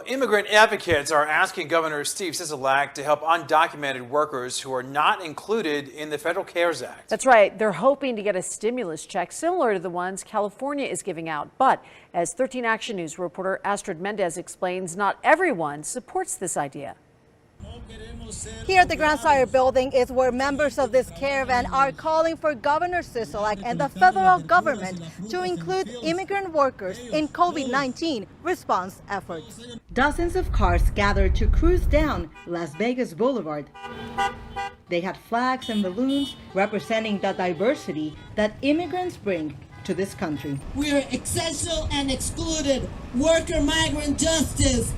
immigrant advocates are asking Governor Steve Sisolak to help undocumented workers who are not included in the Federal CARES Act. That's right. They're hoping to get a stimulus check similar to the ones California is giving out. But as 13 Action News reporter Astrid explains, not everyone supports this idea. Here at the Grand Steyer building is where members of this caravan are calling for Governor Sisolak and the federal government to include immigrant workers in COVID-19 response efforts. Dozens of cars gathered to cruise down Las Vegas Boulevard. They had flags and balloons representing the diversity that immigrants bring to this country. We are essential and excluded. Worker migrant justice.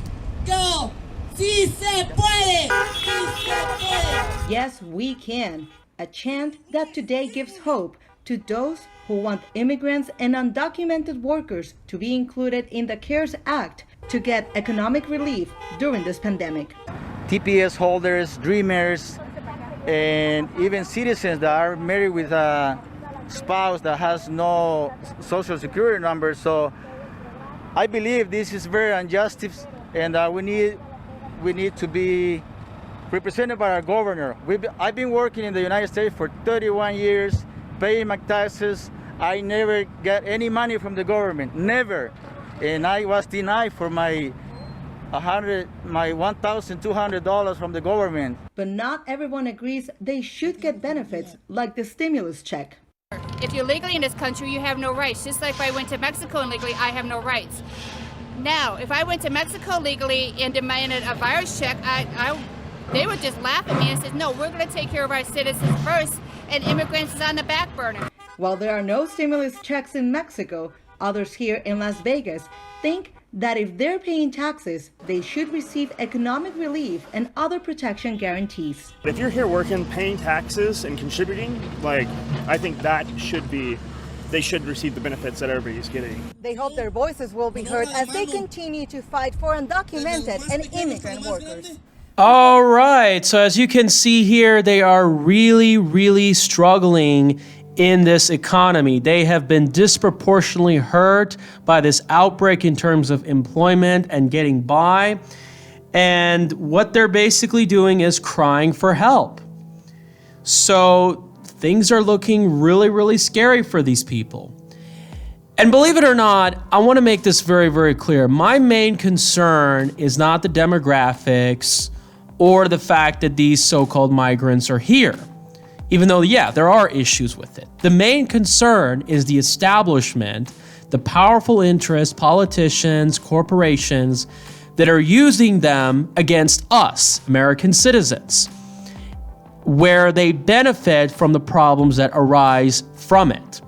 Go! Sí se puede! Sí se puede! Yes, we can. A chant that today gives hope to those who want immigrants and undocumented workers to be included in the CARES Act to get economic relief during this pandemic. TPS holders, dreamers, and even citizens that are married with a spouse that has no social security number. So I believe this is very unjust, and we need to be represented by our governor. I've been working in the United States for 31 years, paying my taxes. I never got any money from the government, never. And I was denied for my $1,200 from the government. But not everyone agrees they should get benefits like the stimulus check. If you're legally in this country, you have no rights. Just like if I went to Mexico illegally, I have no rights. Now, if I went to Mexico legally and demanded a virus check, they would just laugh at me and say, no, we're going to take care of our citizens first, and immigrants is on the back burner. While there are no stimulus checks in Mexico, others here in Las Vegas think that if they're paying taxes, they should receive economic relief and other protection guarantees. If you're here working, paying taxes and contributing, I think that they should receive the benefits that everybody's getting. They hope their voices will be heard as they continue to fight for undocumented and immigrant workers. All right, so as you can see here, they are really, really struggling in this economy. They have been disproportionately hurt by this outbreak in terms of employment and getting by. And what they're basically doing is crying for help. So things are looking really, really scary for these people. And believe it or not, I want to make this very, very clear. My main concern is not the demographics or the fact that these so-called migrants are here. Even though, yeah, there are issues with it. The main concern is the establishment, the powerful interests, politicians, corporations that are using them against us, American citizens, where they benefit from the problems that arise from it.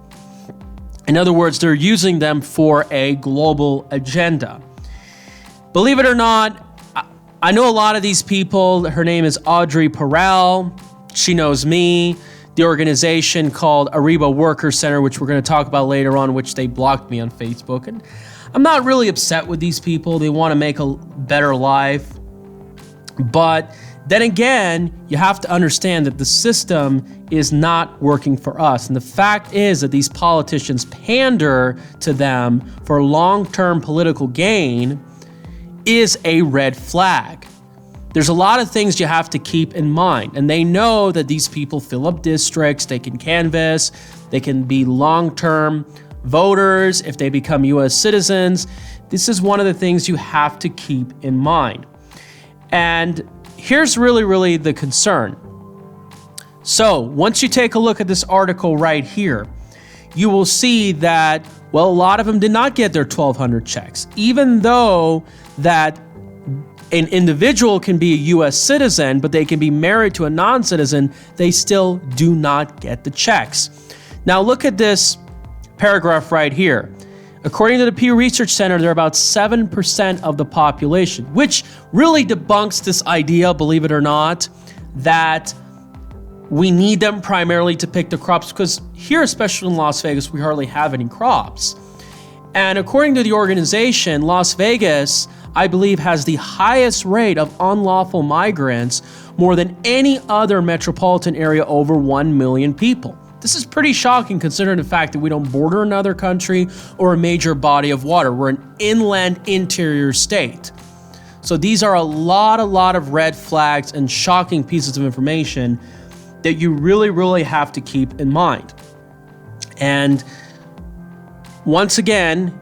In other words, they're using them for a global agenda. Believe it or not, I know a lot of these people. Her name is Audrey Perel. She knows me. The organization called Ariba Worker Center, which we're going to talk about later on, which they blocked me on Facebook. And I'm not really upset with these people. They want to make a better life. But then again, you have to understand that the system is not working for us. And the fact is that these politicians pander to them for long-term political gain is a red flag. There's a lot of things you have to keep in mind. And they know that these people fill up districts, they can canvass, they can be long-term voters if they become US citizens. This is one of the things you have to keep in mind. And here's really the concern. So once you take a look at this article right here, you will see that, well, a lot of them did not get their 1,200 checks, even though that an individual can be a US citizen, but they can be married to a non-citizen, they still do not get the checks. Now look at this paragraph right here. According to the Pew Research Center, they're about 7% of the population, which really debunks this idea, believe it or not, that we need them primarily to pick the crops, because here, especially in Las Vegas, we hardly have any crops. And according to the organization, Las Vegas, I believe, has the highest rate of unlawful migrants, more than any other metropolitan area over 1 million people. This is pretty shocking considering the fact that we don't border another country or a major body of water. We're an inland interior state. So these are a lot of red flags and shocking pieces of information that you really have to keep in mind. And once again,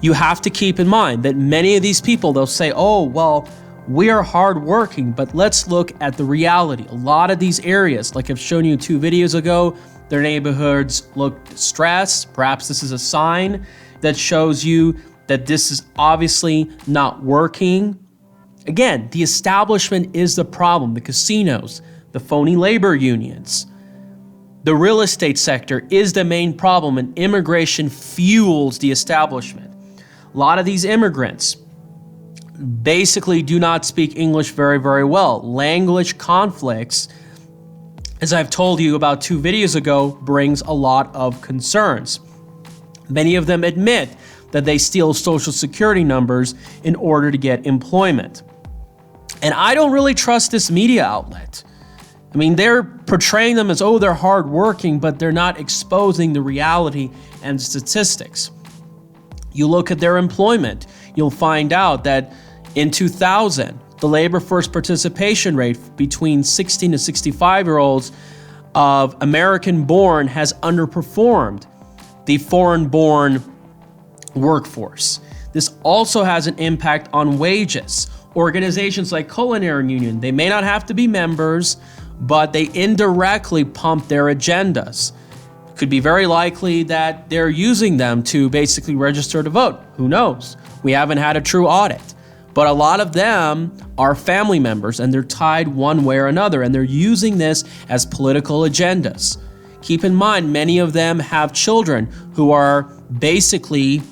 you have to keep in mind that many of these people, they'll say, oh, well, we are hardworking, but let's look at the reality. A lot of these areas, like I've shown you 2 videos ago, their neighborhoods look stressed. Perhaps this is a sign that shows you that this is obviously not working. Again, the establishment is the problem. The casinos, the phony labor unions, the real estate sector is the main problem, and immigration fuels the establishment. A lot of these immigrants basically do not speak English very well. Language conflicts, as I've told you about 2 videos ago, brings a lot of concerns. Many of them admit that they steal social security numbers in order to get employment. And I don't really trust this media outlet. I mean, they're portraying them as, oh, they're hardworking, but they're not exposing the reality and statistics. You look at their employment, you'll find out that in 2000, the labor force participation rate between 16 to 65-year-olds of American-born has underperformed the foreign-born workforce. This also has an impact on wages. Organizations like Culinary Union, they may not have to be members, but they indirectly pump their agendas. It could be very likely that they're using them to basically register to vote. Who knows? We haven't had a true audit. But a lot of them are family members, and they're tied one way or another, and they're using this as political agendas. Keep in mind, many of them have children who are basically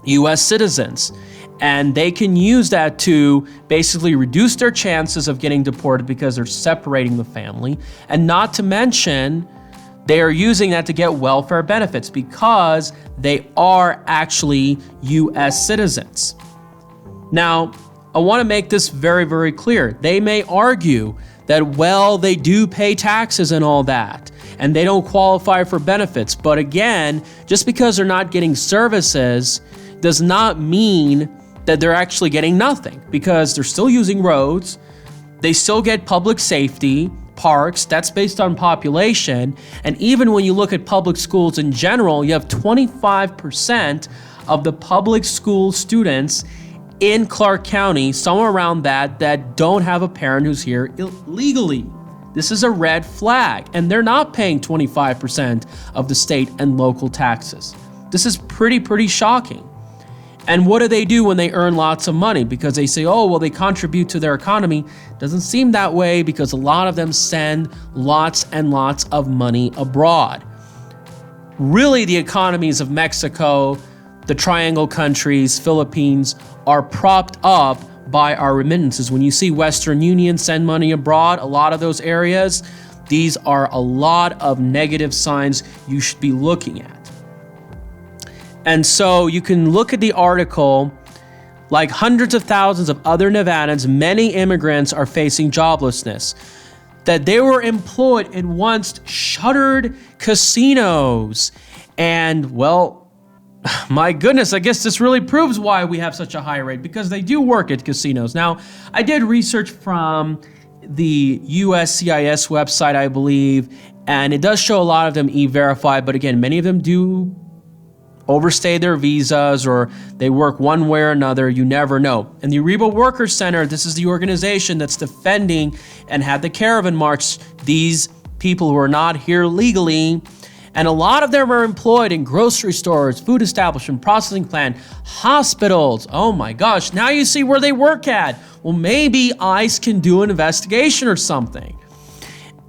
US citizens, and they can use that to basically reduce their chances of getting deported because they're separating the family, and not to mention they are using that to get welfare benefits because they are actually US citizens. Now, I want to make this very clear. They may argue that, well, they do pay taxes and all that, and they don't qualify for benefits. But again, just because they're not getting services does not mean that they're actually getting nothing, because they're still using roads, they still get public safety, parks, that's based on population. And even when you look at public schools in general, you have 25% of the public school students in Clark County, somewhere around that don't have a parent who's here illegally. This is a red flag, and they're not paying 25% of the state and local taxes. This is pretty shocking. And what do they do when they earn lots of money? Because they say, oh, well, they contribute to their economy. Doesn't seem that way, because a lot of them send lots and lots of money abroad. Really, the economies of Mexico, the Triangle countries, Philippines, are propped up by our remittances. When you see Western Union send money abroad, a lot of those areas, these are a lot of negative signs you should be looking at. And so you can look at the article, like hundreds of thousands of other Nevadans, many immigrants are facing joblessness, that they were employed in once shuttered casinos. And well, my goodness, I guess this really proves why we have such a high rate, because they do work at casinos. Now, I did research from the USCIS website, I believe, and it does show a lot of them e-verify, but again, many of them do overstay their visas, or they work one way or another. You never know. And the Uribe Workers Center, this is the organization that's defending and had the caravan march these people who are not here legally. And a lot of them are employed in grocery stores, food establishment, processing plant, hospitals. Oh my gosh, now you see where they work at. Well, maybe ICE can do an investigation or something.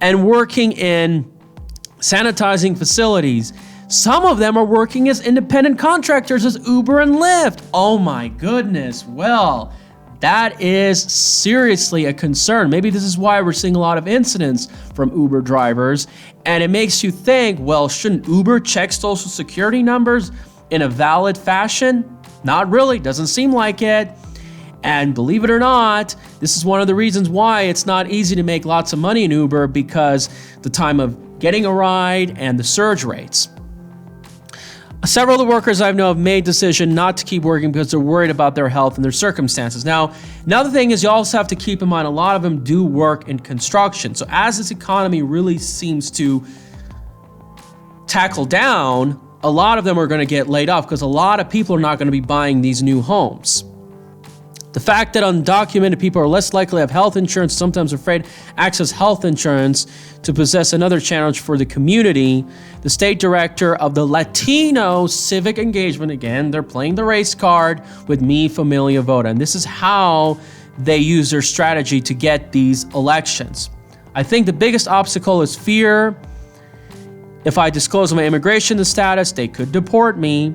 And working in sanitizing facilities. Some of them are working as independent contractors as Uber and Lyft. Oh my goodness. Well, that is seriously a concern. Maybe this is why we're seeing a lot of incidents from Uber drivers. And it makes you think, well, shouldn't Uber check social security numbers in a valid fashion? Not really. Doesn't seem like it. And believe it or not, this is one of the reasons why it's not easy to make lots of money in Uber, because the time of getting a ride and the surge rates. Several of the workers I know have made decision not to keep working because they're worried about their health and their circumstances. Now, another thing is you also have to keep in mind a lot of them do work in construction. So as this economy really seems to tackle down, a lot of them are going to get laid off because a lot of people are not going to be buying these new homes. The fact that undocumented people are less likely to have health insurance, sometimes afraid to access health insurance, to possess another challenge for the community. The state director of the Latino Civic Engagement, again, they're playing the race card with Mi Familia Vota. And this is how they use their strategy to get these elections. I think the biggest obstacle is fear. If I disclose my immigration status, they could deport me.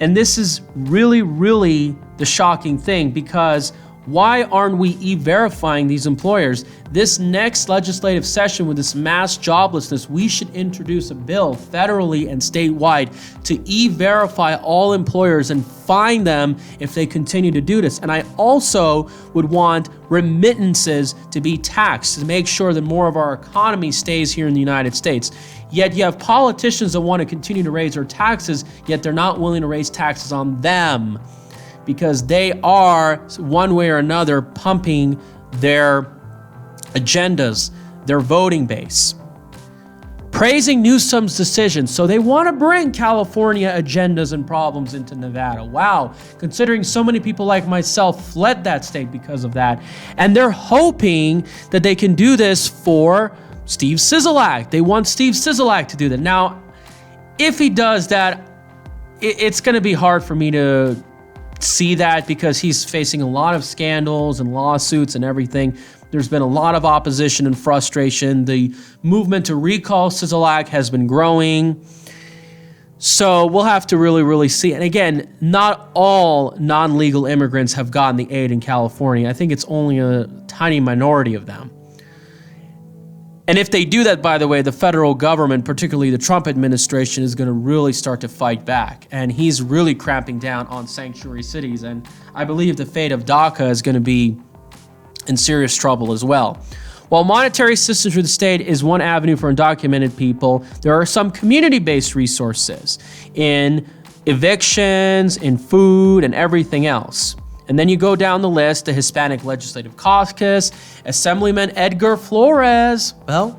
And this is really, really the shocking thing, because why aren't we e-verifying these employers? This next legislative session with this mass joblessness, we should introduce a bill federally and statewide to e-verify all employers and fine them if they continue to do this. And I also would want remittances to be taxed to make sure that more of our economy stays here in the United States. Yet you have politicians that want to continue to raise their taxes, yet they're not willing to raise taxes on them, because they are, one way or another, pumping their agendas, their voting base. Praising Newsom's decision. So they want to bring California agendas and problems into Nevada. Wow, considering so many people like myself fled that state because of that. And they're hoping that they can do this for Steve Sisolak. They want Steve Sisolak to do that. Now, if he does that, it's going to be hard for me to see that, because he's facing a lot of scandals and lawsuits and everything. There's been a lot of opposition and frustration. The movement to recall Sisolak has been growing. So we'll have to really, really see. And again, not all non-legal immigrants have gotten the aid in California. I think it's only a tiny minority of them. And if they do that, by the way, the federal government, particularly the Trump administration, is going to really start to fight back. And he's really cramping down on sanctuary cities. And I believe the fate of DACA is going to be in serious trouble as well. While monetary assistance for the state is one avenue for undocumented people, there are some community-based resources in evictions, in food, and everything else. And then you go down the list, the Hispanic Legislative Caucus, Assemblyman Edgar Flores. Well,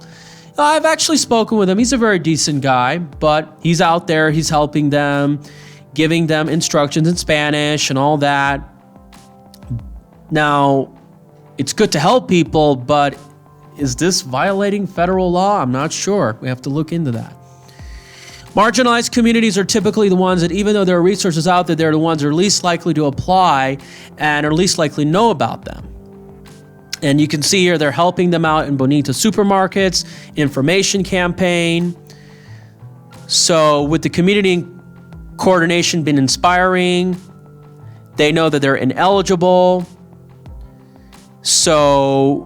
I've actually spoken with him. He's a very decent guy, but he's out there, he's helping them, giving them instructions in Spanish and all that. Now, it's good to help people, but is this violating federal law? I'm not sure. We have to look into that. Marginalized communities are typically the ones that, even though there are resources out there, they're the ones that are least likely to apply and are least likely to know about them. And you can see here they're helping them out in Bonita supermarkets, information campaign. So with the community coordination been inspiring, they know that they're ineligible. So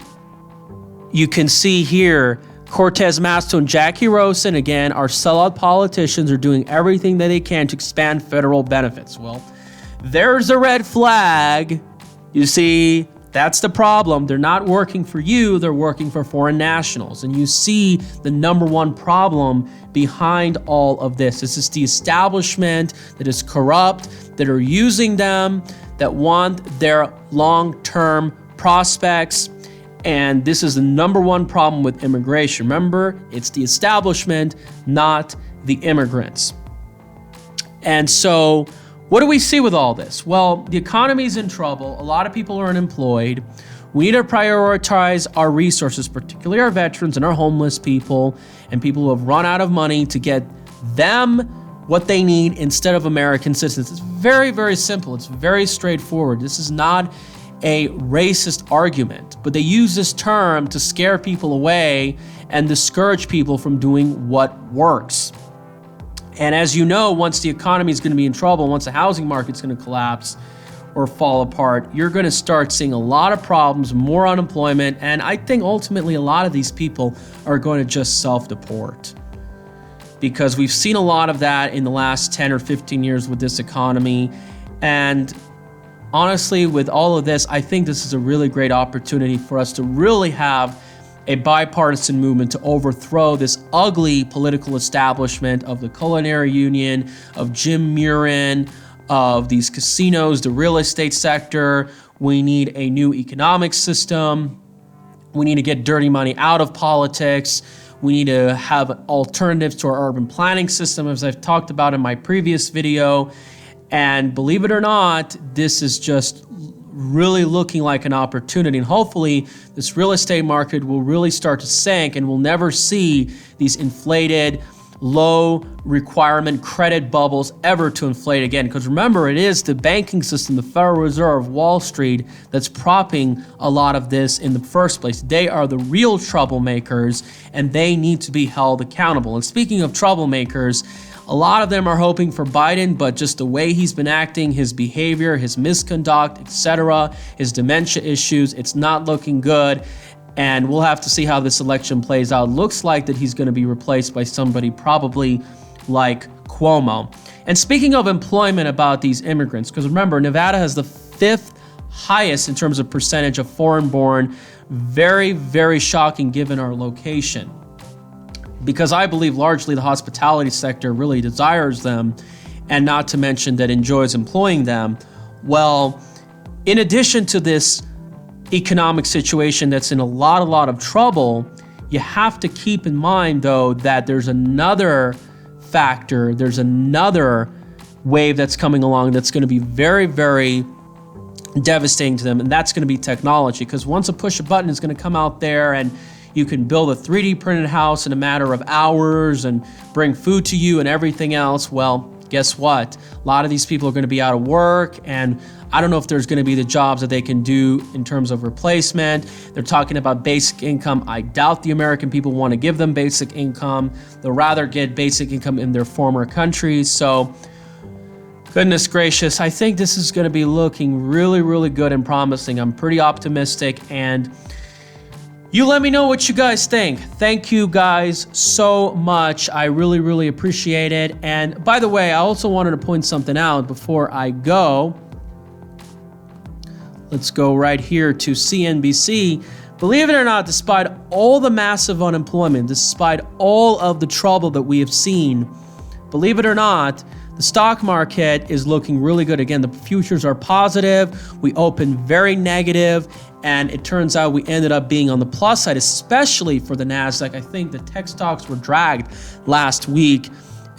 you can see here, Cortez, Masto, and Jacky Rosen, again, our sellout politicians, are doing everything that they can to expand federal benefits. Well, there's a red flag. You see, that's the problem. They're not working for you, they're working for foreign nationals. And you see the number one problem behind all of this. This is the establishment that is corrupt, that are using them, that want their long-term prospects. And this is the number one problem with immigration. Remember, it's the establishment, not the immigrants. And so what do we see with all this? Well, the economy's in trouble. A lot of people are unemployed. We need to prioritize our resources, particularly our veterans and our homeless people and people who have run out of money, to get them what they need instead of American citizens. It's very, very simple. It's very straightforward. This is not a racist argument, but they use this term to scare people away and discourage people from doing what works. And as you know, once the economy is going to be in trouble, once the housing market's going to collapse or fall apart, you're going to start seeing a lot of problems, more unemployment, and I think ultimately a lot of these people are going to just self-deport, because we've seen a lot of that in the last 10 or 15 years with this economy. And honestly, with all of this, I think this is a really great opportunity for us to really have a bipartisan movement to overthrow this ugly political establishment of the Culinary Union, of Jim Murren, of these casinos, the real estate sector. We need a new economic system. We need to get dirty money out of politics. We need to have alternatives to our urban planning system, as I've talked about in my previous video. And believe it or not, this is just really looking like an opportunity. And hopefully this real estate market will really start to sink and we'll never see these inflated, low requirement credit bubbles ever to inflate again. Because remember, it is the banking system, the Federal Reserve, Wall Street, that's propping a lot of this in the first place. They are the real troublemakers and they need to be held accountable. And speaking of troublemakers, a lot of them are hoping for Biden, but just the way he's been acting, his behavior, his misconduct, etc., his dementia issues, it's not looking good. And we'll have to see how this election plays out. Looks like that he's going to be replaced by somebody probably like Cuomo. And speaking of employment about these immigrants, because remember, Nevada has the 5th highest in terms of percentage of foreign-born. Very, very shocking given our location. Because I believe largely the hospitality sector really desires them, and not to mention that enjoys employing them. Well, in addition to this economic situation that's in a lot of trouble, you have to keep in mind, though, that there's another factor, there's another wave that's coming along that's going to be very, very devastating to them, and that's going to be technology. Because once a push a button is going to come out there and you can build a 3D printed house in a matter of hours and bring food to you and everything else, well, guess what? A lot of these people are going to be out of work, and I don't know if there's going to be the jobs that they can do in terms of replacement. They're talking about basic income. I doubt the American people want to give them basic income. They'll rather get basic income in their former countries. So, goodness gracious, I think this is going to be looking really, really good and promising. I'm pretty optimistic, and you let me know what you guys think. Thank you guys so much. I really, really appreciate it. And by the way, I also wanted to point something out before I go. Let's go right here to CNBC. Believe it or not, despite all the massive unemployment, despite all of the trouble that we have seen, believe it or not, the stock market is looking really good. Again, the futures are positive. We opened very negative, and it turns out we ended up being on the plus side, especially for the NASDAQ. I think the tech stocks were dragged last week,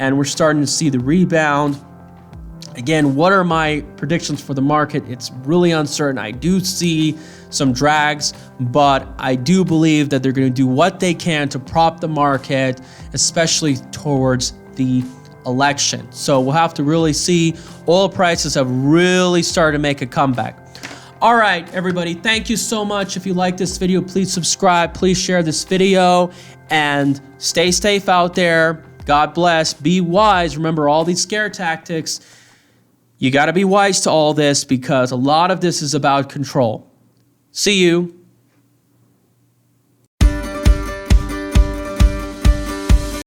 and we're starting to see the rebound. Again, what are my predictions for the market? It's really uncertain. I do see some drags, but I do believe that they're going to do what they can to prop the market, especially towards the election. So we'll have to really see. Oil prices have really started to make a comeback. All right, everybody, thank you so much. If you like this video, please subscribe, please share this video, and stay safe out there. God bless. Be wise. Remember all these scare tactics. You got to be wise to all this because a lot of this is about control. See you.